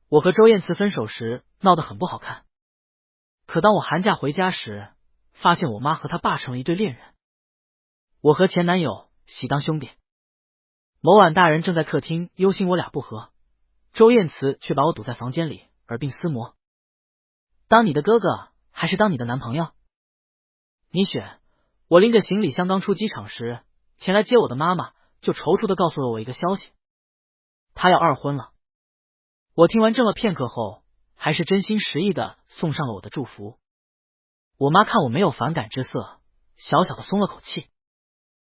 我和周燕慈分手时闹得很不好看，可当我寒假回家时，发现我妈和她爸成了一对恋人。我和前男友喜当兄弟。某晚大人正在客厅忧心我俩不和，周燕慈却把我堵在房间里耳鬓厮磨。当你的哥哥还是当你的男朋友？你选。我拎着行李箱刚出机场时，前来接我的妈妈就踌躇地告诉了我一个消息，她要二婚了。我听完怔了片刻后，还是真心实意地送上了我的祝福。我妈看我没有反感之色，小小的松了口气。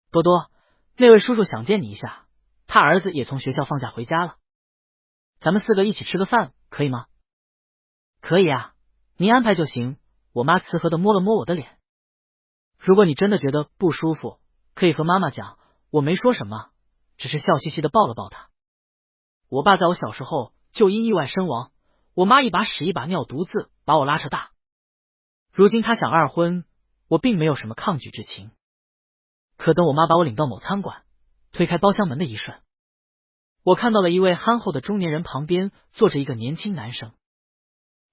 多多，那位叔叔想见你一下，他儿子也从学校放假回家了，咱们4个一起吃个饭可以吗？可以啊，您安排就行。我妈慈和的摸了摸我的脸。如果你真的觉得不舒服，可以和妈妈讲，我没说什么，只是笑嘻嘻的抱了抱她。我爸在我小时候就因意外身亡，我妈一把屎一把尿独自把我拉扯大。如今她想二婚，我并没有什么抗拒之情。可等我妈把我领到某餐馆，推开包厢门的一瞬，我看到了一位憨厚的中年人旁边坐着一个年轻男生，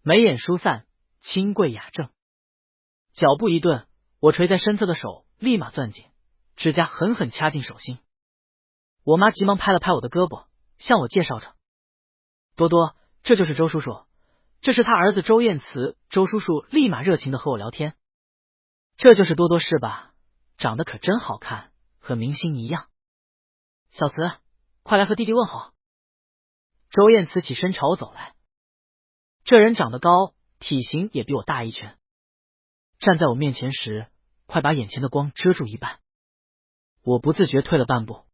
眉眼疏散，清贵雅正。脚步一顿，我垂在身侧的手立马攥紧，指甲狠狠掐进手心。我妈急忙拍了拍我的胳膊，向我介绍着：多多，这就是周叔叔，这是他儿子周燕慈。周叔叔立马热情的和我聊天。这就是多多是吧？长得可真好看，和明星一样。小慈，快来和弟弟问好。周燕慈起身朝我走来，这人长得高，体型也比我大一圈，站在我面前时，快把眼前的光遮住一半。我不自觉退了半步，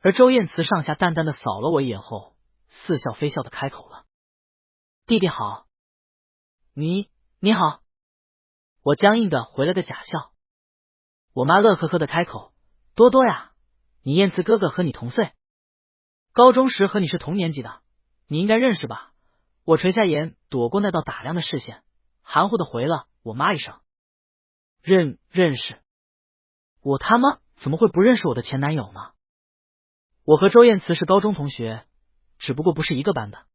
而周燕慈上下淡淡的扫了我一眼后，似笑非笑的开口了：弟弟好。你好。我僵硬的回了个假笑。我妈乐呵呵的开口：多多呀，你燕慈哥哥和你同岁，高中时和你是同年级的，你应该认识吧？我垂下眼躲过那道打量的视线，含糊的回了我妈一声：认识。我他妈怎么会不认识我的前男友呢？我和周燕慈是高中同学，只不过不是一个班的。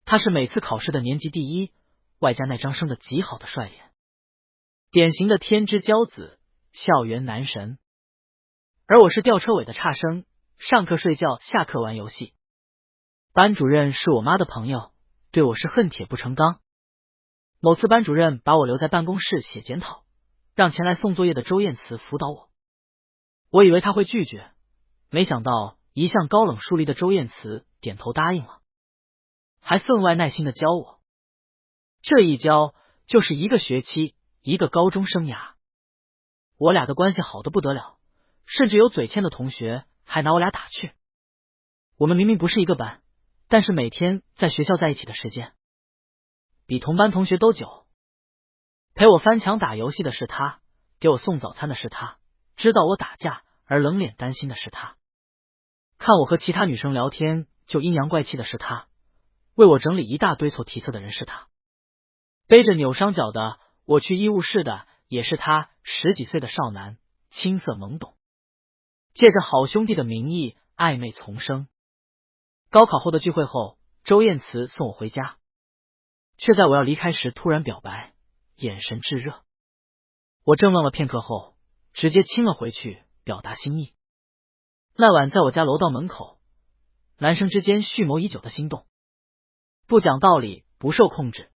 他是每次考试的年级第一，外加那张生得极好的帅脸，典型的天之骄子，校园男神。而我是吊车尾的差生，上课睡觉，下课玩游戏。班主任是我妈的朋友，对我是恨铁不成钢。某次班主任把我留在办公室写检讨，让前来送作业的周燕慈辅导我。我以为他会拒绝，没想到一向高冷疏离的周燕慈点头答应了，还分外耐心的教我。这一教就是1个学期，1个高中生涯。我俩的关系好得不得了，甚至有嘴欠的同学还拿我俩打趣。我们明明不是一个班，但是每天在学校在一起的时间比同班同学都久。陪我翻墙打游戏的是他，给我送早餐的是他，知道我打架而冷脸担心的是他，看我和其他女生聊天就阴阳怪气的是他，为我整理一大堆错题册的人是他，背着扭伤脚的我去医务室的也是他，10几岁的少男，青涩懵懂，借着好兄弟的名义暧昧丛生。高考后的聚会后，周燕慈送我回家，却在我要离开时突然表白，眼神炙热。我怔愣了片刻后，直接亲了回去，表达心意。那晚在我家楼道门口，男生之间蓄谋已久的心动，不讲道理，不受控制。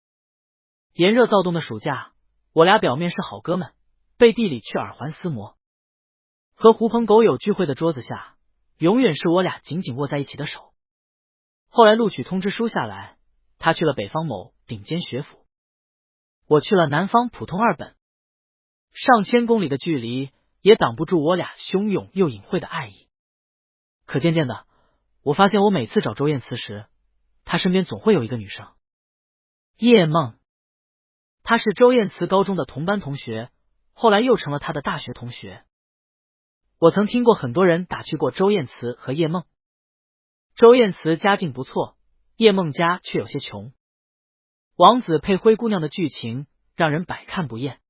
炎热躁动的暑假，我俩表面是好哥们，背地里却耳环厮磨。和狐朋狗友聚会的桌子下，永远是我俩紧紧握在一起的手。后来录取通知书下来，他去了北方某顶尖学府，我去了南方普通2本，上千公里的距离也挡不住我俩汹涌又隐晦的爱意。可渐渐的，我发现我每次找周燕慈时，她身边总会有一个女生，叶梦。她是周燕慈高中的同班同学，后来又成了她的大学同学。我曾听过很多人打趣过周燕慈和叶梦。周燕慈家境不错，叶梦家却有些穷。王子配灰姑娘的剧情让人百看不厌。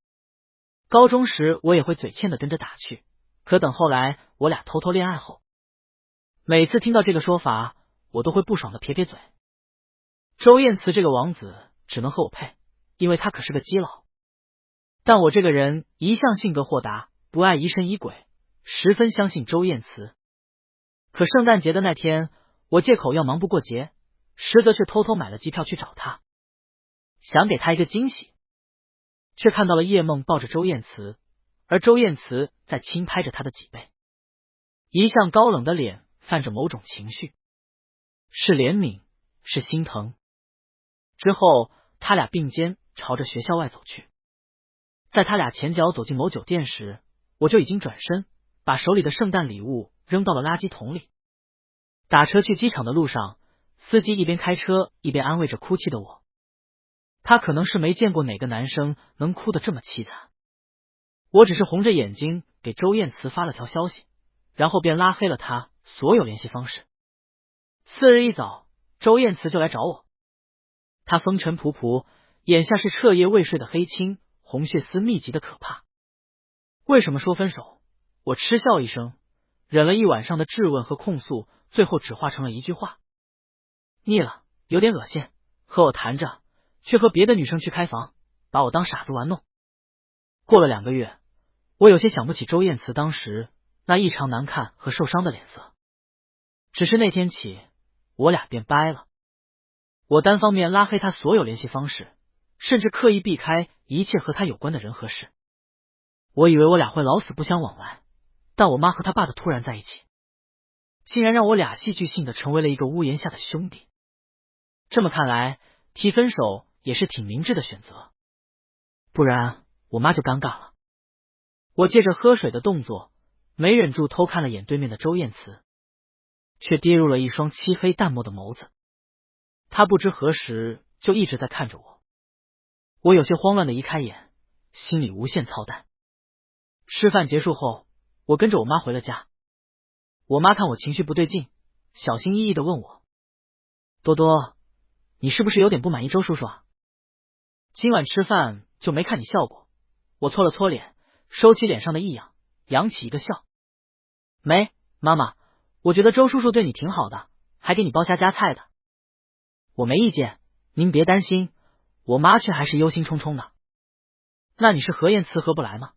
高中时我也会嘴欠的跟着打趣，可等后来我俩偷偷恋爱后，每次听到这个说法，我都会不爽的撇撇嘴。周燕慈这个王子只能和我配，因为他可是个基佬。但我这个人一向性格豁达，不爱疑神疑鬼，十分相信周燕慈。可圣诞节的那天，我借口要忙不过节，实则却偷偷买了机票去找他，想给他一个惊喜，却看到了叶梦抱着周燕慈，而周燕慈在轻拍着他的脊背，一向高冷的脸泛着某种情绪，是怜悯，是心疼。之后他俩并肩朝着学校外走去，在他俩前脚走进某酒店时，我就已经转身把手里的圣诞礼物扔到了垃圾桶里。打车去机场的路上，司机一边开车一边安慰着哭泣的我，他可能是没见过哪个男生能哭得这么凄惨。我只是红着眼睛给周燕慈发了条消息，然后便拉黑了他所有联系方式。次日一早，周燕慈就来找我，她风尘仆仆，眼下是彻夜未睡的黑青，红血丝密集的可怕。为什么说分手？我嗤笑一声，忍了一晚上的质问和控诉，最后只化成了一句话：腻了，有点恶心，和我谈着，却和别的女生去开房，把我当傻子玩弄。过了2个月，我有些想不起周燕慈当时那异常难看和受伤的脸色，只是那天起，我俩便掰了。我单方面拉黑他所有联系方式，甚至刻意避开一切和他有关的人和事。我以为我俩会老死不相往来，但我妈和他爸的突然在一起，竟然让我俩戏剧性的成为了一个屋檐下的兄弟。这么看来，提分手也是挺明智的选择，不然我妈就尴尬了。我借着喝水的动作，没忍住偷看了眼对面的周燕慈，却跌入了一双漆黑淡漠的眸子。她不知何时就一直在看着我，我有些慌乱的移开眼，心里无限操蛋。吃饭结束后，我跟着我妈回了家。我妈看我情绪不对劲，小心翼翼的问我：多多，你是不是有点不满意周叔叔啊？今晚吃饭就没看你笑过。我搓了搓脸，收起脸上的异样，扬起一个笑。没，妈妈，我觉得周叔叔对你挺好的，还给你包虾夹菜的。我没意见，您别担心。我妈却还是忧心忡忡的。那你是和燕慈合不来吗？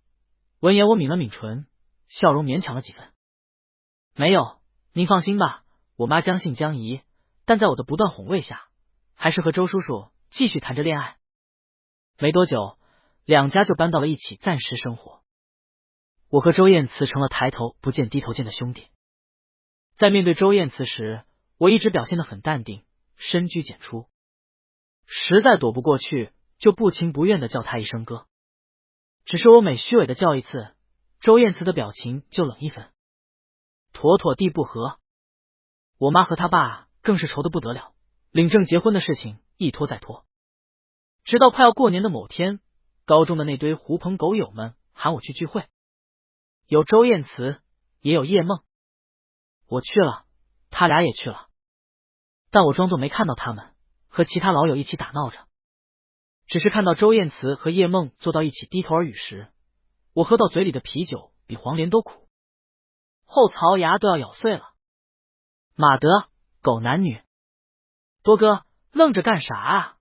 闻言我抿了抿唇，笑容勉强了几分。没有，您放心吧，我妈将信将疑，但在我的不断哄慰下，还是和周叔叔继续谈着恋爱。没多久，两家就搬到了一起暂时生活。我和周燕慈成了抬头不见低头见的兄弟。在面对周燕慈时，我一直表现得很淡定，深居简出，实在躲不过去，就不情不愿的叫他一声哥。只是我每虚伪的叫一次，周燕慈的表情就冷一分，妥妥地不和。我妈和他爸更是愁得不得了，领证结婚的事情一拖再拖，直到快要过年的某天，高中的那堆狐朋狗友们喊我去聚会，有周燕慈，也有叶梦。我去了，他俩也去了，但我装作没看到他们，和其他老友一起打闹着。只是看到周燕慈和叶梦坐到一起低头耳语时，我喝到嘴里的啤酒比黄连都苦，后槽牙都要咬碎了。马德，狗男女！多哥，愣着干啥啊？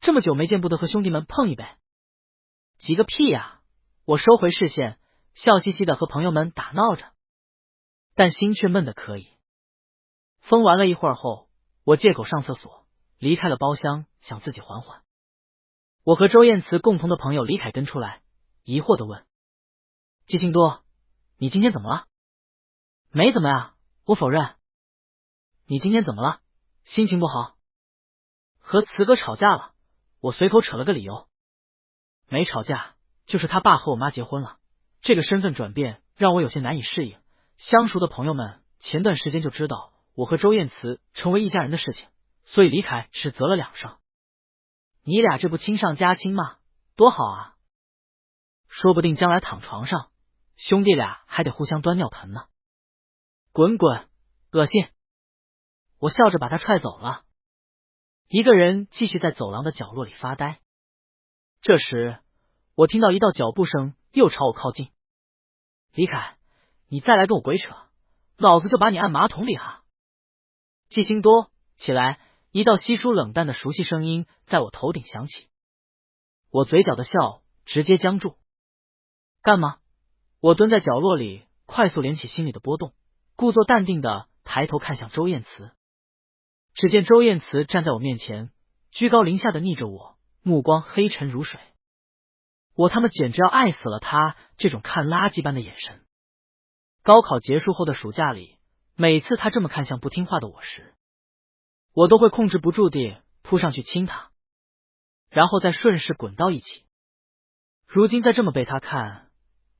这么久没见，不得和兄弟们碰一杯？急个屁呀！我收回视线，笑嘻嘻的和朋友们打闹着，但心却闷得可以。疯完了一会儿后，我借口上厕所离开了包厢，想自己缓缓。我和周燕慈共同的朋友李凯跟出来，疑惑的问：季星多，你今天怎么了？没怎么呀，我否认。你今天怎么了？心情不好？和慈哥吵架了，我随口扯了个理由。没吵架，就是他爸和我妈结婚了，这个身份转变让我有些难以适应。相熟的朋友们前段时间就知道我和周燕慈成为一家人的事情，所以李凯是责了2声。你俩这不亲上加亲吗？多好啊！说不定将来躺床上，兄弟俩还得互相端尿盆呢。滚滚，恶心！我笑着把他踹走了，一个人继续在走廊的角落里发呆。这时，我听到一道脚步声又朝我靠近。李凯，你再来跟我鬼扯，老子就把你按马桶里哈！季星多，起来，一道稀疏冷淡的熟悉声音在我头顶响起，我嘴角的笑直接僵住。干嘛？我蹲在角落里，快速连起心里的波动，故作淡定的抬头看向周燕慈。只见周燕慈站在我面前，居高临下的睨着我，目光黑沉如水。我他妈简直要爱死了他这种看垃圾般的眼神。高考结束后的暑假里，每次他这么看向不听话的我时，我都会控制不住地扑上去亲他，然后再顺势滚到一起。如今再这么被他看，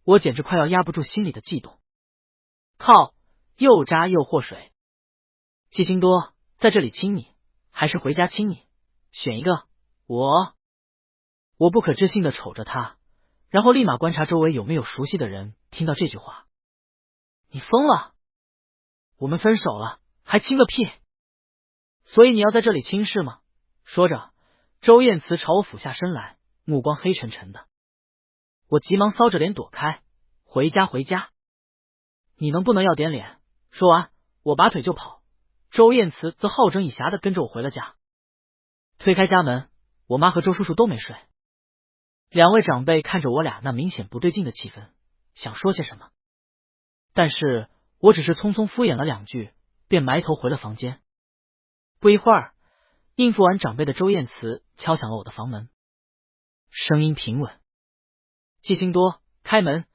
我简直快要压不住心里的悸动。靠，又渣又祸水。季星多，在这里亲你，还是回家亲你？选一个。我不可置信的瞅着他，然后立马观察周围有没有熟悉的人听到这句话。你疯了？我们分手了，还亲个屁！所以你要在这里亲是吗？说着，周燕慈朝我俯下身来，目光黑沉沉的。我急忙搔着脸躲开。回家回家！你能不能要点脸？说完，我拔腿就跑。周燕慈则好整以暇的跟着我回了家。推开家门，我妈和周叔叔都没睡。两位长辈看着我俩那明显不对劲的气氛，想说些什么，但是我只是匆匆敷衍了两句，便埋头回了房间。不一会儿，应付完长辈的周燕慈敲响了我的房门，声音平稳。季星多，开门，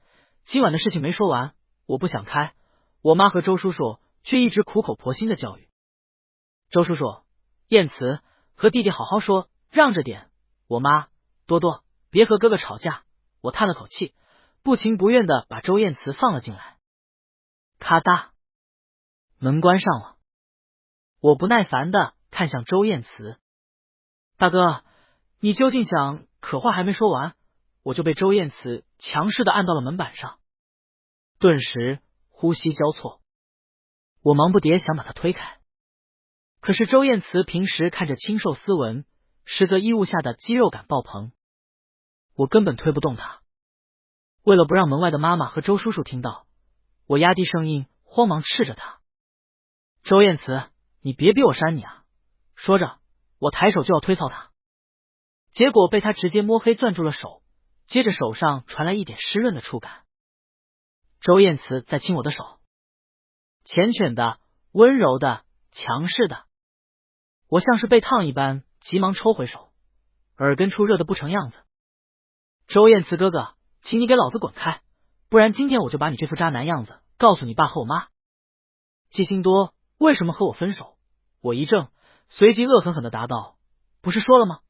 今晚的事情没说完。我不想开，我妈和周叔叔却一直苦口婆心的教育。周叔叔，燕慈，和弟弟好好说，让着点。我妈，多多，别和哥哥吵架。我叹了口气，不情不愿的把周燕慈放了进来。咔嗒，门关上了。我不耐烦的看向周燕慈，大哥，你究竟想？可话还没说完，我就被周燕慈强势的按到了门板上，顿时呼吸交错。我忙不迭想把他推开，可是周燕慈平时看着清瘦斯文，实则衣物下的肌肉感爆棚，我根本推不动他。为了不让门外的妈妈和周叔叔听到，我压低声音慌忙斥着他：周燕慈，你别逼我扇你啊！说着，我抬手就要推操他，结果被他直接摸黑攥住了手，接着手上传来一点湿润的触感。周燕慈在亲我的手，缱绻的、温柔的、强势的。我像是被烫一般，急忙抽回手，耳根处热的不成样子。周燕慈哥哥，请你给老子滚开，不然今天我就把你这副渣男样子告诉你爸和我妈。季星多为什么和我分手？我一怔，随即恶狠狠的答道：不是说了吗？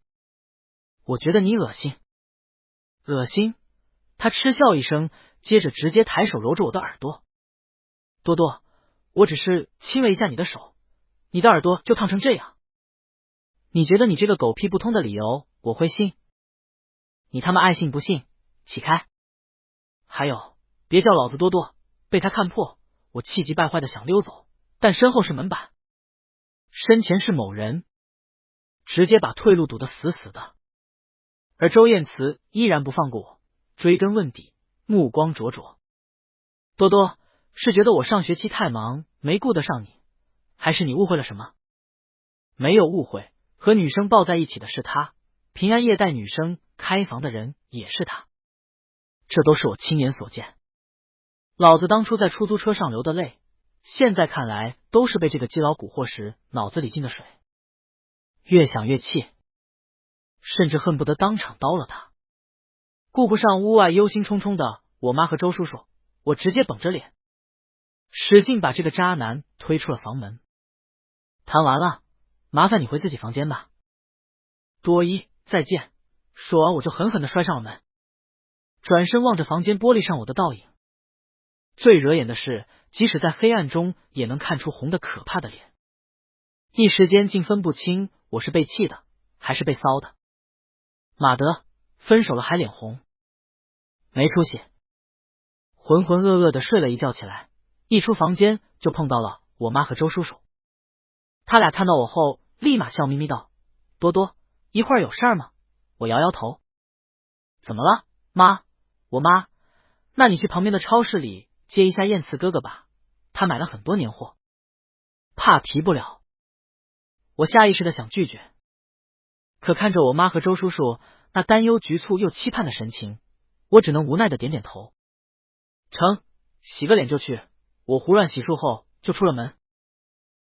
我觉得你恶心。恶心？他嗤笑一声，接着直接抬手揉着我的耳朵。多多，我只是亲了一下你的手，你的耳朵就烫成这样？你觉得你这个狗屁不通的理由我会信？你他妈爱信不信，起开！还有，别叫老子多多，被他看破，我气急败坏的想溜走，但身后是门板，身前是某人，直接把退路堵得死死的。而周燕慈依然不放过我，追根问底，目光灼灼。多多，是觉得我上学期太忙没顾得上你，还是你误会了什么？没有误会，和女生抱在一起的是他，平安夜带女生开房的人也是他，这都是我亲眼所见。老子当初在出租车上流的泪，现在看来都是被这个基佬蛊惑时脑子里进的水。越想越气，甚至恨不得当场刀了他。顾不上屋外忧心忡忡的我妈和周叔叔，我直接绷着脸，使劲把这个渣男推出了房门。谈完了，麻烦你回自己房间吧。多一，再见。说完我就狠狠的摔上了门，转身望着房间玻璃上我的倒影。最惹眼的是，即使在黑暗中也能看出红的可怕的脸。一时间竟分不清我是被气的还是被骚的。马德，分手了还脸红，没出息。浑浑噩噩的睡了一觉起来，一出房间就碰到了我妈和周叔叔。他俩看到我后立马笑眯眯道：多多，一会儿有事儿吗？我摇摇头。怎么了，妈？我妈，那你去旁边的超市里接一下燕慈哥哥吧，他买了很多年货，怕提不了。我下意识的想拒绝，可看着我妈和周叔叔那担忧、局促又期盼的神情，我只能无奈的点点头。成，洗个脸就去。我胡乱洗漱后就出了门，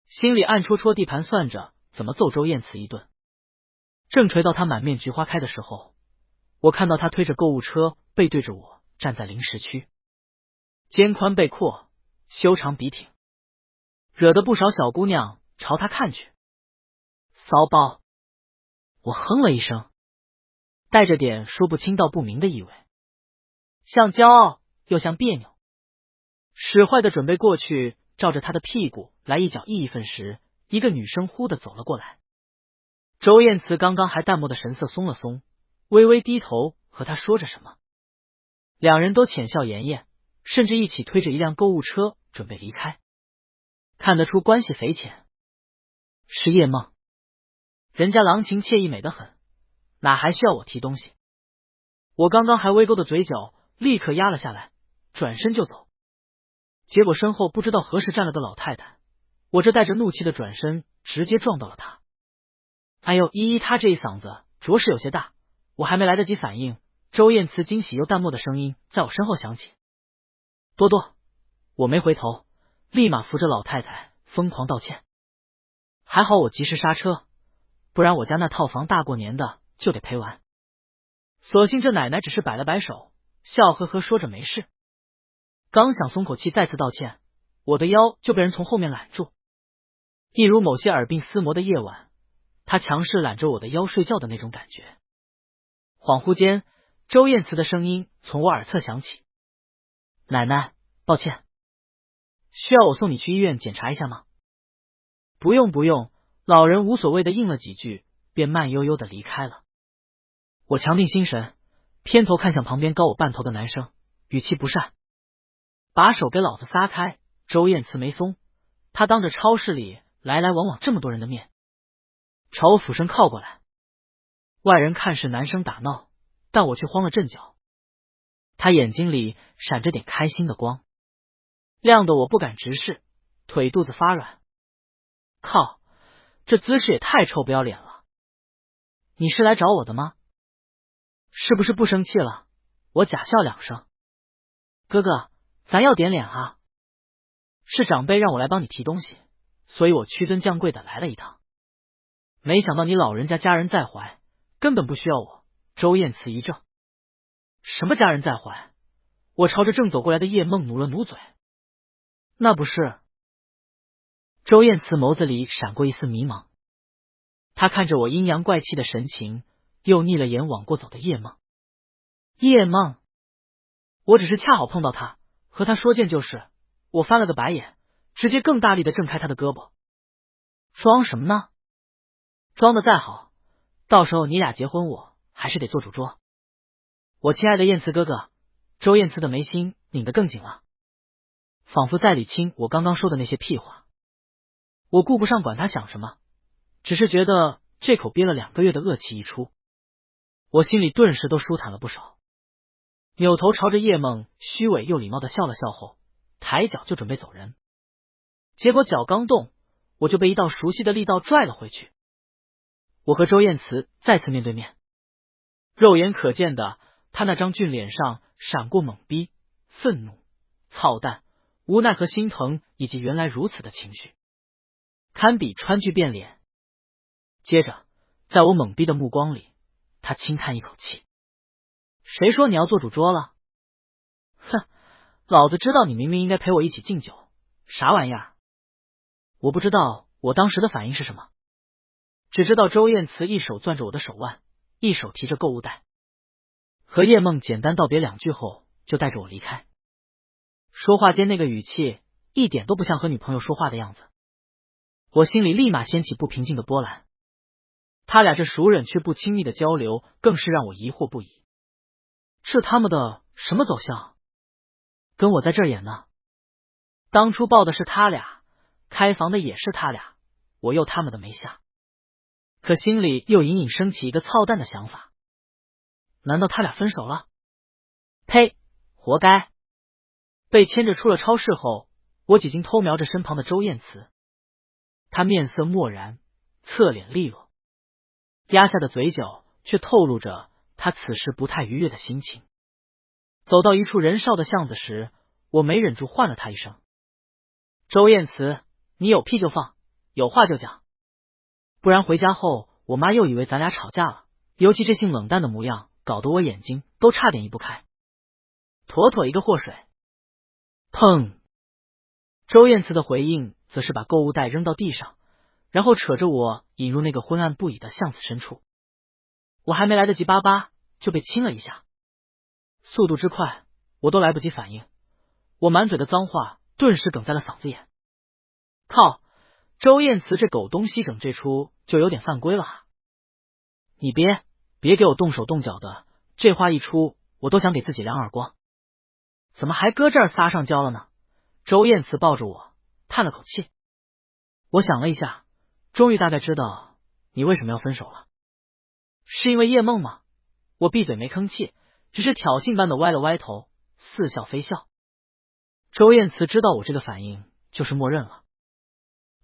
心里暗戳戳地盘算着怎么揍周燕慈一顿。正垂到他满面菊花开的时候，我看到他推着购物车背对着我站在零食区，肩宽背阔，修长笔挺，惹得不少小姑娘朝他看去。骚包！我哼了一声，带着点说不清道不明的意味，像骄傲又像别扭。使坏的准备过去照着他的屁股来一脚义愤时，一个女生忽的走了过来。周燕慈刚刚还淡漠的神色松了松，微微低头和他说着什么。两人都浅笑妍妍，甚至一起推着一辆购物车准备离开。看得出关系匪浅。是叶梦，人家郎情妾意美得很，哪还需要我提东西？我刚刚还微勾的嘴角立刻压了下来，转身就走。结果身后不知道何时站了个老太太，我这带着怒气的转身直接撞到了她。哎呦，她这一嗓子着实有些大，我还没来得及反应，周燕慈惊喜又淡漠的声音在我身后响起。多多！我没回头，立马扶着老太太疯狂道歉。还好我及时刹车，不然我家那套房大过年的就得赔完。所幸这奶奶只是摆了摆手，笑呵呵说着没事。刚想松口气再次道歉，我的腰就被人从后面揽住，一如某些耳鬓厮磨的夜晚，他强势揽着我的腰睡觉的那种感觉。恍惚间，周燕慈的声音从我耳侧响起：奶奶，抱歉，需要我送你去医院检查一下吗？不用不用，老人无所谓的应了几句，便慢悠悠的离开了。我强定心神，偏头看向旁边高我半头的男生，语气不善：把手给老子撒开！周燕慈没松，他当着超市里来来往往这么多人的面，朝我俯身靠过来。外人看是男生打闹，但我却慌了阵脚。他眼睛里闪着点开心的光，亮得我不敢直视，腿肚子发软。靠，这姿势也太臭不要脸了！你是来找我的吗？是不是不生气了？我假笑两声。哥哥，咱要点脸啊！是长辈让我来帮你提东西，所以我屈尊降贵的来了一趟。没想到你老人家家人在怀，根本不需要我。周燕慈一怔，什么家人在怀？我朝着正走过来的叶梦努了努嘴。那不是。周燕慈眸子里闪过一丝迷茫，她看着我阴阳怪气的神情，又睨了眼往过走的叶梦。叶梦，我只是恰好碰到他，和他说件就是。我翻了个白眼，直接更大力的挣开他的胳膊。装什么呢？装的再好，到时候你俩结婚我还是得做主桌。我亲爱的燕慈哥哥。周燕慈的眉心拧得更紧了，仿佛在理清我刚刚说的那些屁话。我顾不上管他想什么，只是觉得这口憋了2个月的恶气一出，我心里顿时都舒坦了不少。扭头朝着叶梦虚伪又礼貌的笑了笑后，抬脚就准备走人。结果脚刚动，我就被一道熟悉的力道拽了回去。我和周燕慈再次面对面，肉眼可见的，他那张俊脸上闪过懵逼、愤怒、操蛋、无奈和心疼，以及原来如此的情绪，堪比川剧变脸。接着，在我懵逼的目光里，他轻叹一口气：谁说你要做主桌了？哼，老子知道你明明应该陪我一起敬酒，啥玩意儿？我不知道我当时的反应是什么，只知道周燕慈一手攥着我的手腕，一手提着购物袋，和叶梦简单道别2句后，就带着我离开。说话间那个语气一点都不像和女朋友说话的样子，我心里立马掀起不平静的波澜。他俩这熟人却不亲密的交流，更是让我疑惑不已。这他妈的什么走向？跟我在这儿演呢？当初报的是他俩，开房的也是他俩，我又他妈的没下。可心里又隐隐升起一个操蛋的想法，难道他俩分手了？呸，活该！被牵着出了超市后，我几经偷瞄着身旁的周燕慈，她面色漠然，侧脸利落，压下的嘴角却透露着他此时不太愉悦的心情。走到一处人少的巷子时，我没忍住唤了他一声：“周燕慈，你有屁就放，有话就讲，不然回家后我妈又以为咱俩吵架了。尤其这性冷淡的模样，搞得我眼睛都差点移不开。妥妥一个祸水！”砰！周燕慈的回应则是把购物袋扔到地上，然后扯着我引入那个昏暗不已的巷子深处。我还没来得及叭叭，就被亲了一下，速度之快，我都来不及反应，我满嘴的脏话顿时哽在了嗓子眼。靠！周燕慈这狗东西整这出就有点犯规了哈！你别给我动手动脚的，这话一出，我都想给自己两耳光。怎么还搁这儿撒上娇了呢？周燕慈抱着我，叹了口气。我想了一下，终于大概知道你为什么要分手了。是因为叶梦吗？我闭嘴没吭气，只是挑衅般的歪了歪头，似笑非笑。周燕慈知道我这个反应就是默认了。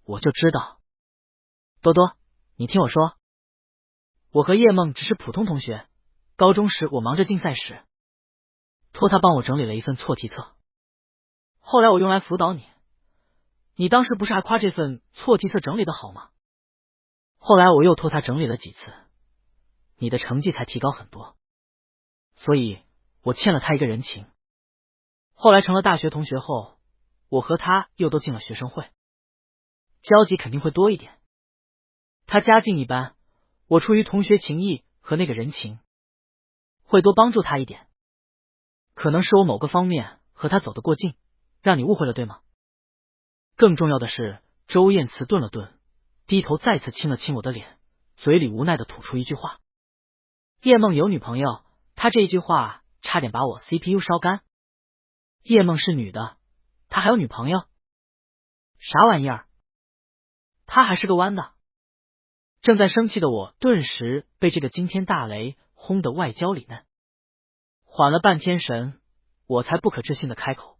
我就知道。多多，你听我说，我和叶梦只是普通同学，高中时我忙着竞赛时，托他帮我整理了一份错题册，后来我用来辅导你，你当时不是还夸这份错题册整理的好吗？后来我又托他整理了几次，你的成绩才提高很多，所以我欠了他一个人情。后来成了大学同学后，我和他又都进了学生会，交集肯定会多一点。他家境一般，我出于同学情谊和那个人情，会多帮助他一点。可能是我某个方面和他走得过近，让你误会了，对吗？更重要的是，周燕慈顿了顿，低头再次亲了亲我的脸，嘴里无奈的吐出一句话：叶梦有女朋友。他这一句话差点把我 CPU 烧干。叶梦是女的，他还有女朋友？啥玩意儿？他还是个弯的。正在生气的我顿时被这个惊天大雷轰得外焦里嫩，缓了半天神，我才不可置信的开口：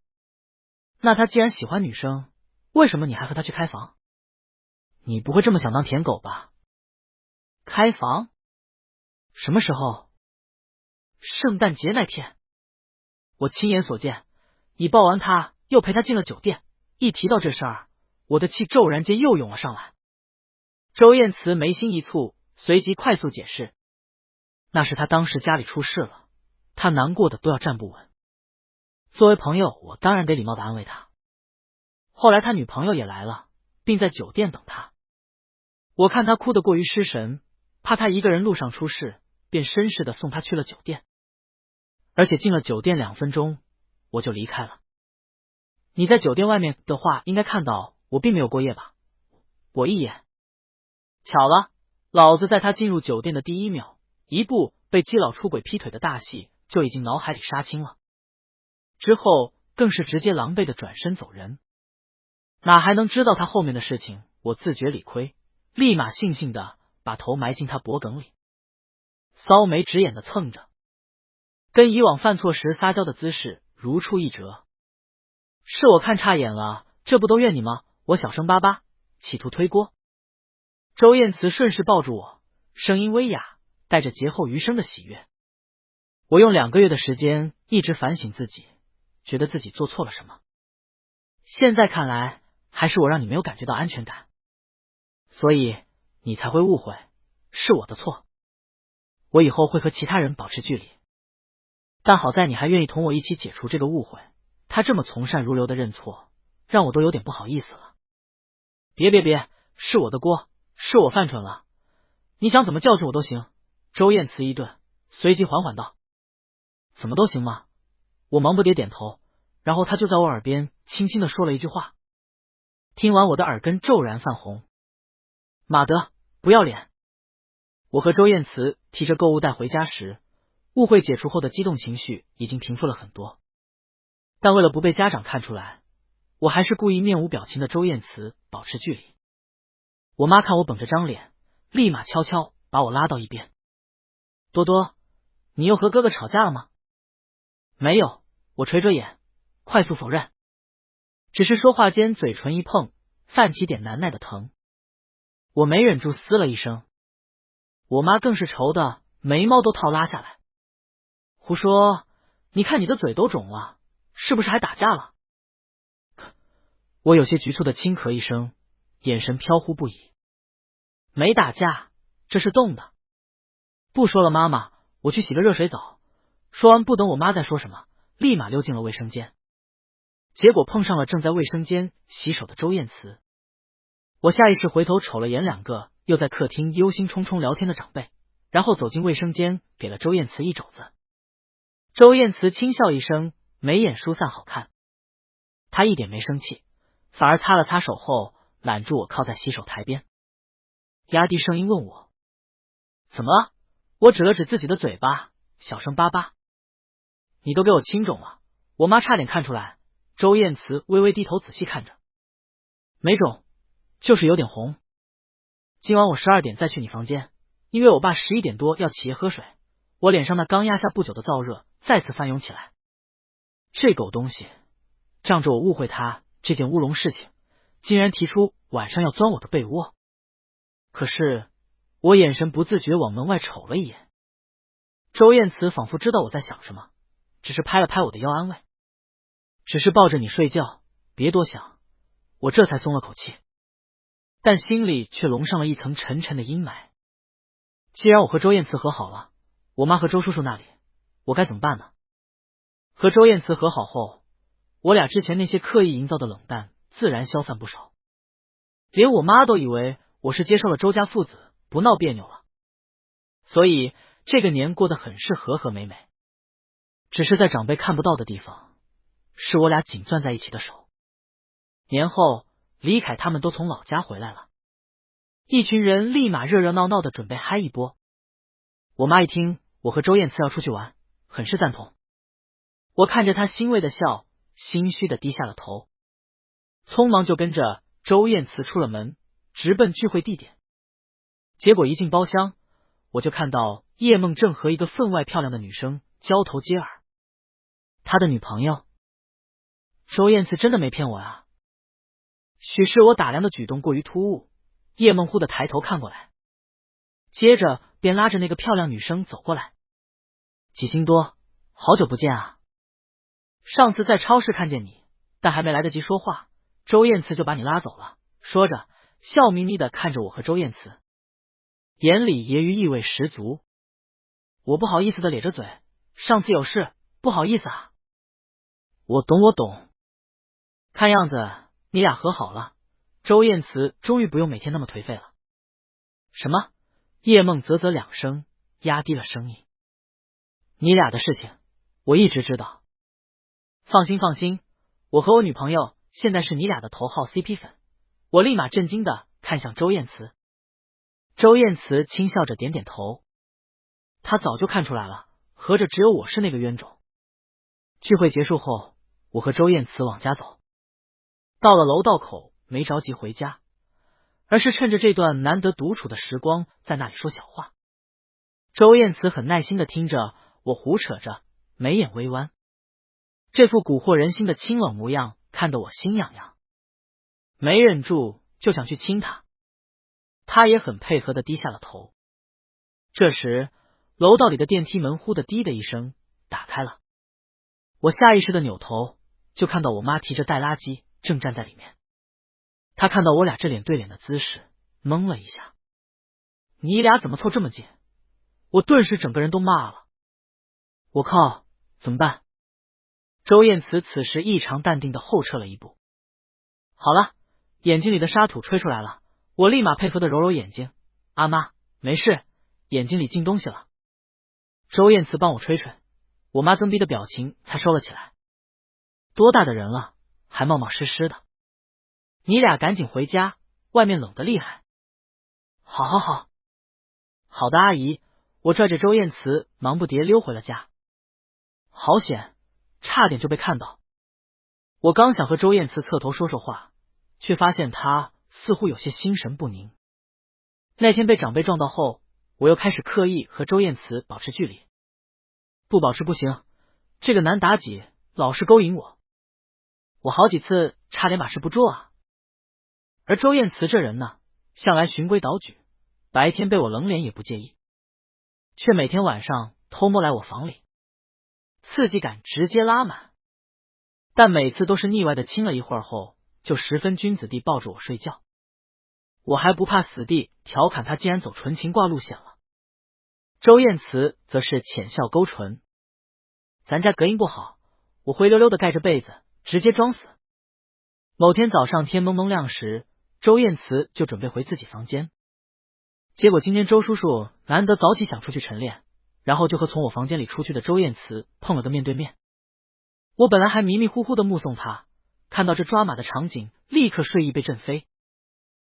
那他既然喜欢女生，为什么你还和他去开房？你不会这么想当舔狗吧？开房？什么时候？圣诞节那天。我亲眼所见，你抱完他又陪他进了酒店，一提到这事儿，我的气骤然间又涌了上来。周燕慈眉心一蹙，随即快速解释：那是他当时家里出事了，他难过的都要站不稳。作为朋友，我当然得礼貌的安慰他。后来他女朋友也来了，并在酒店等他。我看他哭得过于失神，怕他一个人路上出事，便绅士的送他去了酒店。而且进了酒店2分钟，我就离开了。你在酒店外面的话，应该看到我并没有过夜吧？我一眼，巧了，老子在他进入酒店的第1秒，一部被基佬出轨劈腿的大戏就已经脑海里杀青了，之后更是直接狼狈的转身走人。哪还能知道他后面的事情？我自觉理亏，立马悻悻的把头埋进他脖梗里，搔眉直眼的蹭着，跟以往犯错时撒娇的姿势如出一辙。是我看差眼了，这不都怨你吗？我小声巴巴，企图推锅。周燕慈顺势抱住我，声音微哑，带着劫后余生的喜悦。我用2个月的时间一直反省自己，觉得自己做错了什么。现在看来，还是我让你没有感觉到安全感，所以你才会误会，是我的错。我以后会和其他人保持距离。但好在你还愿意同我一起解除这个误会，他这么从善如流的认错，让我都有点不好意思了。别，是我的锅，是我犯蠢了，你想怎么教训我都行。周燕慈一顿，随即缓缓道：怎么都行吗？我忙不迭点头，然后他就在我耳边轻轻的说了一句话。听完我的耳根骤然泛红。马德，不要脸！我和周燕慈提着购物袋回家时，误会解除后的激动情绪已经平复了很多，但为了不被家长看出来，我还是故意面无表情的周燕慈保持距离。我妈看我绷着张脸，立马悄悄把我拉到一边。多多，你又和哥哥吵架了吗？没有，我垂着眼，快速否认。只是说话间嘴唇一碰，泛起点难耐的疼。我没忍住嘶了一声，我妈更是愁的眉毛都套拉下来。胡说，你看你的嘴都肿了，是不是还打架了？我有些局促的轻咳一声，眼神飘忽不已。没打架，这是冻的。不说了妈妈，我去洗个热水澡。说完不等我妈再说什么，立马溜进了卫生间。结果碰上了正在卫生间洗手的周燕慈。我下意识回头瞅了眼两个又在客厅忧心忡忡聊天的长辈，然后走进卫生间，给了周燕慈一肘子。周燕慈轻笑一声，眉眼疏散好看。她一点没生气，反而擦了擦手后揽住我靠在洗手台边，压低声音问我怎么了。我指了指自己的嘴巴，小声巴巴，你都给我青肿了。我妈差点看出来。周燕慈微微低头仔细看着，没肿，就是有点红。今晚我12点再去你房间，因为我爸11点多要起夜喝水，我脸上那刚压下不久的燥热再次翻涌起来。这狗东西仗着我误会他这件乌龙事情，竟然提出晚上要钻我的被窝。可是我眼神不自觉往门外瞅了一眼，周燕慈仿佛知道我在想什么，只是拍了拍我的腰安慰，只是抱着你睡觉，别多想。我这才松了口气，但心里却笼上了一层沉沉的阴霾。既然我和周燕慈和好了，我妈和周叔叔那里我该怎么办呢？和周燕慈和好后，我俩之前那些刻意营造的冷淡自然消散不少，连我妈都以为我是接受了周家父子，不闹别扭了。所以这个年过得很是和和美美。只是在长辈看不到的地方，是我俩紧攥在一起的手。年后，李凯他们都从老家回来了，一群人立马热热闹闹的准备嗨一波。我妈一听我和周燕慈要出去玩，很是赞同。我看着她欣慰的笑，心虚的低下了头，匆忙就跟着周燕慈出了门，直奔聚会地点。结果一进包厢，我就看到叶梦正和一个分外漂亮的女生交头接耳。他的女朋友。周燕慈真的没骗我啊。许是我打量的举动过于突兀，叶梦忽的抬头看过来，接着便拉着那个漂亮女生走过来。几星多，好久不见啊。上次在超市看见你，但还没来得及说话，周燕慈就把你拉走了，说着笑眯眯的看着我和周燕慈，眼里揶揄意味十足。我不好意思的咧着嘴，上次有事，不好意思啊。我懂。看样子你俩和好了，周燕慈终于不用每天那么颓废了。什么？叶梦啧啧两声，压低了声音。你俩的事情我一直知道。放心，我和我女朋友现在是你俩的头号 CP 粉。我立马震惊的看向周燕慈。周燕慈轻笑着点点头，她早就看出来了，合着只有我是那个冤种。聚会结束后，我和周燕慈往家走。到了楼道口，没着急回家，而是趁着这段难得独处的时光，在那里说小话。周燕慈很耐心的听着我胡扯着，眉眼微弯，这副蛊惑人心的清冷模样，看得我心痒痒，没忍住就想去亲她。她也很配合的低下了头。这时，楼道里的电梯门忽的滴的一声打开了，我下意识的扭头，就看到我妈提着带拉机正站在里面。她看到我俩这脸对脸的姿势，懵了一下。你俩怎么凑这么近？我顿时整个人都麻了。我靠，怎么办？周燕慈此时异常淡定的后撤了一步。好了，眼睛里的沙土吹出来了。我立马配合的揉揉眼睛。阿妈，没事，眼睛里进东西了。周燕慈帮我吹吹，我妈增逼的表情才收了起来。多大的人了，还冒冒失失的。你俩赶紧回家，外面冷得厉害。好的阿姨。我拽着周燕慈忙不迭溜回了家。好险，差点就被看到。我刚想和周燕慈侧头说说话，却发现她似乎有些心神不宁。那天被长辈撞到后，我又开始刻意和周燕慈保持距离。不保持不行，这个男妲己老是勾引我，我好几次差点把持不住啊。而周燕慈这人呢，向来循规蹈矩，白天被我冷脸也不介意，却每天晚上偷摸来我房里，刺激感直接拉满。但每次都是腻歪的亲了一会儿后，就十分君子地抱着我睡觉。我还不怕死地调侃他竟然走纯情挂路线了。周燕慈则是浅笑勾唇。咱家隔音不好，我灰溜溜的盖着被子，直接装死。某天早上天蒙蒙亮时，周燕慈就准备回自己房间。结果今天周叔叔难得早起想出去晨练，然后就和从我房间里出去的周燕慈碰了个面对面。我本来还迷迷糊糊的目送他，看到这抓马的场景，立刻睡意被震飞。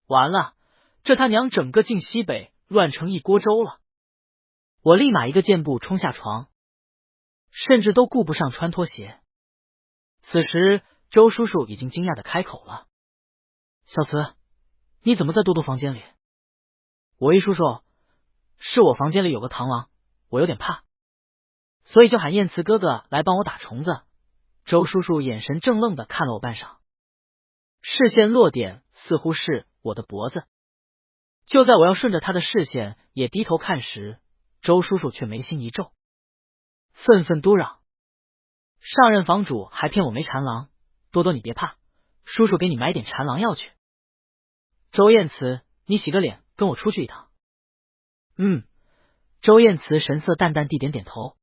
完了，这他娘整个晋西北乱成一锅粥了！我立马一个箭步冲下床，甚至都顾不上穿拖鞋。此时周叔叔已经惊讶的开口了：“小慈，你怎么在多多房间里？”我一叔叔，是我房间里有个螳螂，我有点怕，所以就喊燕慈哥哥来帮我打虫子。周叔叔眼神怔愣的看了我半晌，视线落点似乎是我的脖子。就在我要顺着他的视线也低头看时，周叔叔却眉心一皱，愤愤嘟嚷：“上任房主还骗我没缠郎，多多你别怕，叔叔给你买点缠郎药去。周燕慈，你洗个脸跟我出去一趟。”周燕慈神色淡淡地点点头。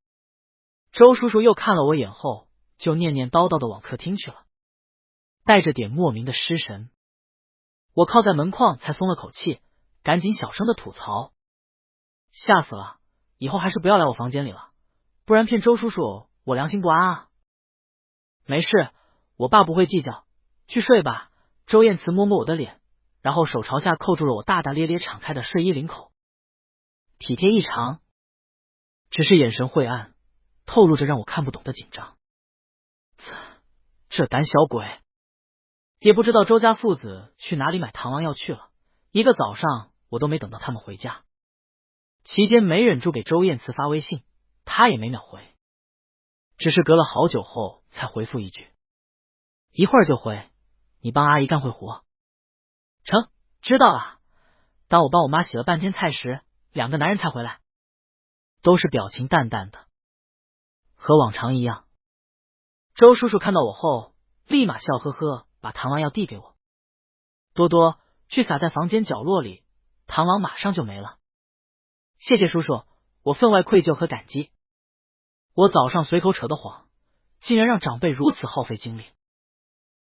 周叔叔又看了我眼后，就念念叨叨的往客厅去了，带着点莫名的失神。我靠在门框才松了口气，赶紧小声的吐槽：“吓死了，以后还是不要来我房间里了，不然骗周叔叔我良心不安啊。”“没事，我爸不会计较，去睡吧。”周燕慈摸摸我的脸，然后手朝下扣住了我大大咧咧敞开的睡衣领口，体贴异常，只是眼神晦暗，透露着让我看不懂的紧张。这胆小鬼！也不知道周家父子去哪里买螳螂药去了，一个早上我都没等到他们回家。期间没忍住给周燕慈发微信，他也没秒回，只是隔了好久后才回复一句：“一会儿就回，你帮阿姨干会活。”成，知道了。当我帮我妈洗了半天菜时，两个男人才回来，都是表情淡淡的，和往常一样。周叔叔看到我后，立马笑呵呵把螳螂药递给我：“多多，去撒在房间角落里，螳螂马上就没了。”“谢谢叔叔，我分外愧疚和感激。”我早上随口扯的谎，竟然让长辈如此耗费精力。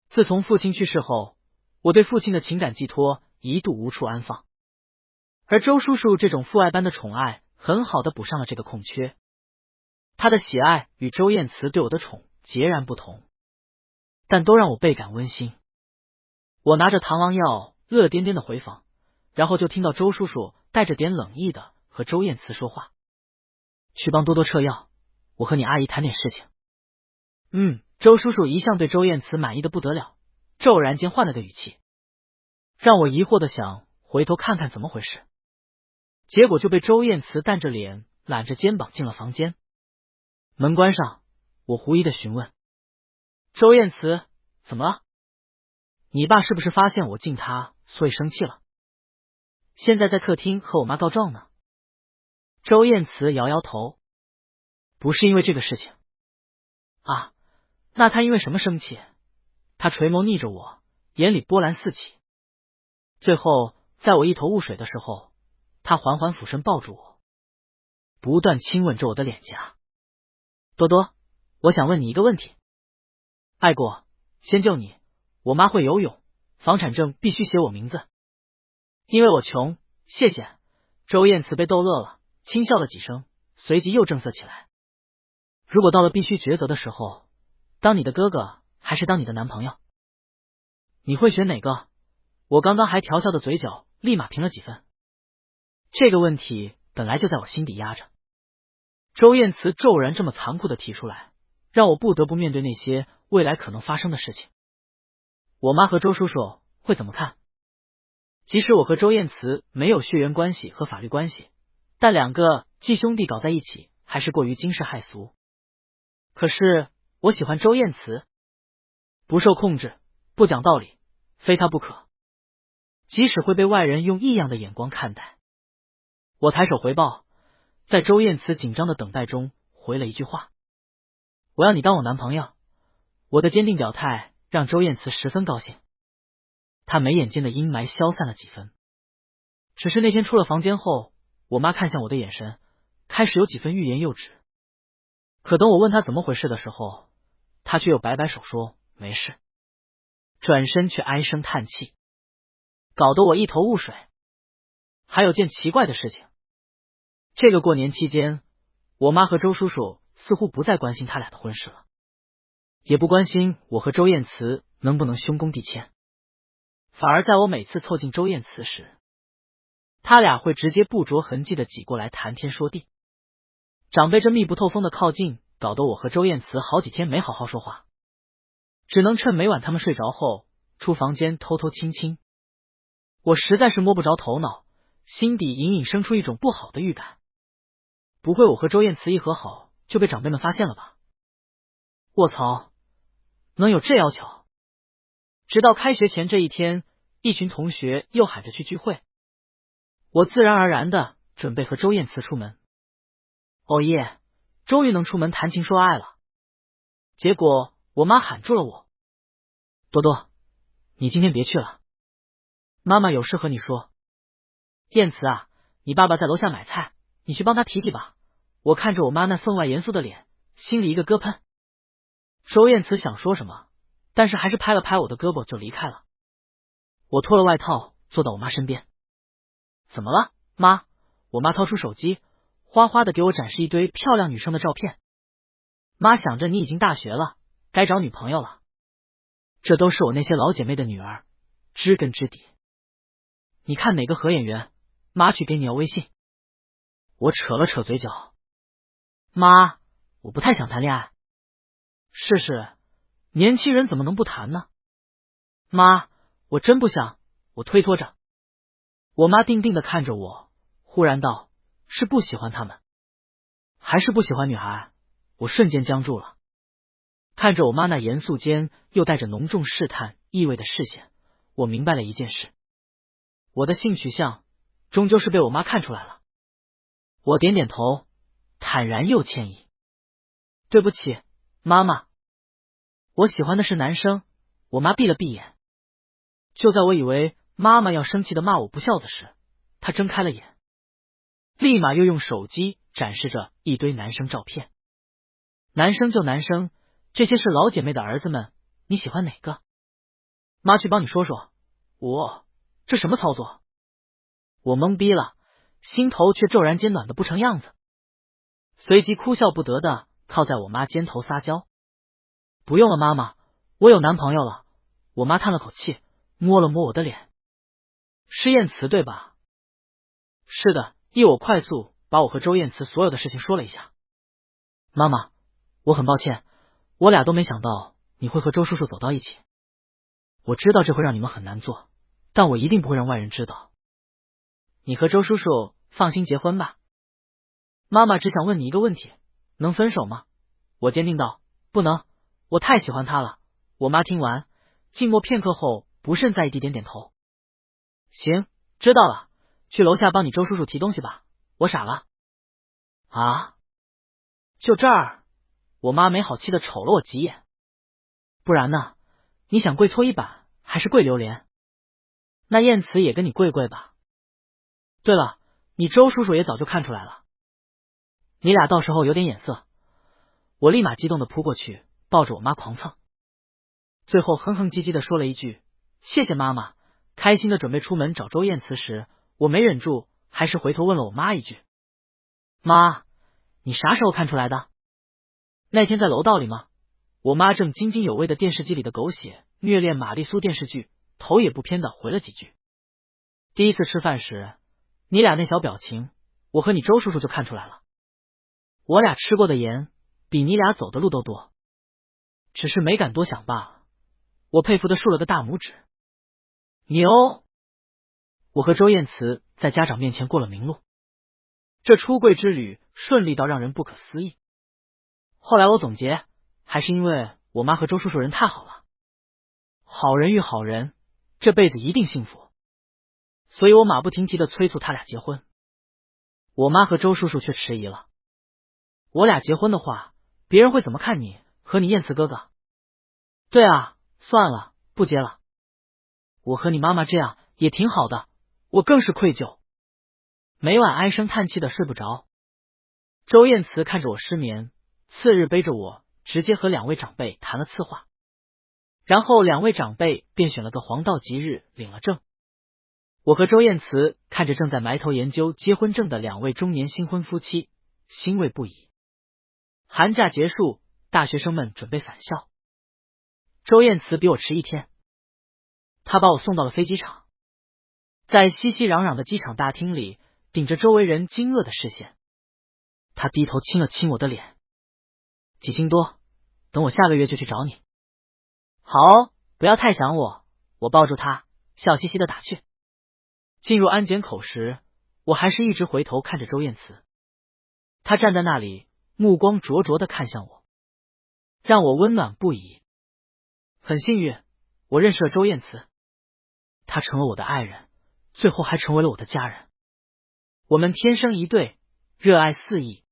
自从父亲去世后，我对父亲的情感寄托一度无处安放，而周叔叔这种父爱般的宠爱，很好的补上了这个空缺。他的喜爱与周燕慈对我的宠截然不同，但都让我倍感温馨。我拿着螳螂药乐颠颠的回房，然后就听到周叔叔带着点冷意的和周燕慈说话：“去帮多多撤药，我和你阿姨谈点事情。”周叔叔一向对周燕慈满意的不得了，骤然间换了个语气，让我疑惑的想回头看看怎么回事，结果就被周燕慈淡着脸揽着肩膀进了房间。门关上，我狐疑的询问：“周燕慈，怎么了？你爸是不是发现我敬他，所以生气了？现在在客厅和我妈告状呢？”周燕慈摇摇头：“不是因为这个事情。”“啊，那他因为什么生气？”他垂眸睨着我，眼里波澜四起。最后在我一头雾水的时候，他缓缓俯身抱住我，不断亲吻着我的脸颊。“多多，我想问你一个问题。”“爱过，先救你，我妈会游泳，房产证必须写我名字。”“因为我穷，谢谢。”周燕慈被逗乐了，轻笑了几声，随即又正色起来：“如果到了必须抉择的时候，当你的哥哥还是当你的男朋友，你会选哪个？”我刚刚还调笑的嘴角立马平了几分。这个问题本来就在我心底压着，周燕慈骤然这么残酷的提出来，让我不得不面对那些未来可能发生的事情。我妈和周叔叔会怎么看？即使我和周燕慈没有血缘关系和法律关系，但两个继兄弟搞在一起还是过于惊世骇俗。可是我喜欢周燕慈，不受控制，不讲道理，非他不可。即使会被外人用异样的眼光看待。我抬手回报，在周燕慈紧张的等待中回了一句话：我要你当我男朋友。我的坚定表态让周燕慈十分高兴，她眉眼间的阴霾消散了几分。只是那天出了房间后，我妈看向我的眼神开始有几分欲言又止。可等我问她怎么回事的时候，她却又摆摆手说没事，转身却唉声叹气，搞得我一头雾水。还有件奇怪的事情，这个过年期间，我妈和周叔叔似乎不再关心他俩的婚事了，也不关心我和周燕慈能不能兄恭弟谦，反而在我每次凑近周燕慈时，他俩会直接不着痕迹的挤过来谈天说地。长辈这密不透风的靠近，搞得我和周燕慈好几天没好好说话，只能趁每晚他们睡着后出房间偷偷亲亲。我实在是摸不着头脑，心底隐隐生出一种不好的预感。不会我和周燕慈一和好就被长辈们发现了吧？卧槽，能有这要求？直到开学前这一天，一群同学又喊着去聚会，我自然而然的准备和周燕慈出门。哦耶，终于能出门谈情说爱了。结果我妈喊住了我：多多，你今天别去了，妈妈有事和你说。燕慈啊，你爸爸在楼下买菜，你去帮他提提吧。我看着我妈那分外严肃的脸，心里一个咯喷。周燕慈想说什么，但是还是拍了拍我的胳膊就离开了。我脱了外套坐到我妈身边。怎么了，妈？我妈掏出手机，哗哗的给我展示一堆漂亮女生的照片。妈想着你已经大学了，该找女朋友了。这都是我那些老姐妹的女儿，知根知底。你看哪个合眼缘，妈去给你要微信。我扯了扯嘴角，妈，我不太想谈恋爱。是，年轻人怎么能不谈呢？妈，我真不想。我推脱着。我妈定定的看着我，忽然道：是不喜欢他们，还是不喜欢女孩？我瞬间僵住了，看着我妈那严肃间又带着浓重试探意味的视线，我明白了一件事：我的性取向终究是被我妈看出来了。我点点头，坦然又歉意：对不起，妈妈，我喜欢的是男生。我妈闭了闭眼。就在我以为妈妈要生气的骂我不孝子时，她睁开了眼，立马又用手机展示着一堆男生照片。男生就男生，这些是老姐妹的儿子们，你喜欢哪个？妈去帮你说说。这什么操作？我懵逼了，心头却骤然间暖得不成样子，随即哭笑不得的靠在我妈肩头撒娇。不用了妈妈，我有男朋友了。我妈叹了口气，摸了摸我的脸。是燕慈对吧？是的，我快速把我和周燕慈所有的事情说了一下。妈妈，我很抱歉，我俩都没想到你会和周叔叔走到一起。我知道这会让你们很难做，但我一定不会让外人知道。你和周叔叔放心结婚吧。妈妈只想问你一个问题，能分手吗？我坚定道：不能，我太喜欢他了。我妈听完，静默片刻后不甚在意地点点头。行，知道了，去楼下帮你周叔叔提东西吧。我傻了。啊？就这儿？我妈没好气的瞅了我几眼。不然呢？你想跪搓衣板还是跪榴莲？那燕慈也跟你跪跪吧。对了，你周叔叔也早就看出来了。你俩到时候有点眼色。我立马激动的扑过去，抱着我妈狂蹭。最后哼哼唧唧的说了一句谢谢妈妈，开心的准备出门找周燕慈时，我没忍住，还是回头问了我妈一句：妈，你啥时候看出来的？那天在楼道里吗？我妈正津津有味的电视机里的狗血虐恋玛丽苏电视剧，头也不偏的回了几句。第一次吃饭时，你俩那小表情，我和你周叔叔就看出来了。我俩吃过的盐比你俩走的路都多，只是没敢多想罢了。我佩服的竖了个大拇指。牛！我和周燕慈在家长面前过了明路，这出柜之旅顺利到让人不可思议。后来我总结，还是因为我妈和周叔叔人太好了。好人遇好人，这辈子一定幸福。所以我马不停蹄的催促他俩结婚。我妈和周叔叔却迟疑了。我俩结婚的话，别人会怎么看你和你燕慈哥哥？对啊，算了，不结了。我和你妈妈这样也挺好的，我更是愧疚，每晚唉声叹气的睡不着。周燕慈看着我失眠，次日背着我直接和2位长辈谈了次话，然后2位长辈便选了个黄道吉日领了证。我和周燕慈看着正在埋头研究结婚证的2位中年新婚夫妻，欣慰不已。寒假结束，大学生们准备返校。周燕慈比我迟1天，她把我送到了飞机场。在熙熙攘攘的机场大厅里，顶着周围人惊愕的视线，她低头亲了亲我的脸。几星多，等我下个月就去找你。好哦，不要太想我。我抱住她，笑嘻嘻的打趣。进入安检口时，我还是一直回头看着周燕慈，她站在那里，目光灼灼的看向我，让我温暖不已。很幸运，我认识了周燕慈，她成了我的爱人，最后还成为了我的家人。我们天生一对，热爱四溢。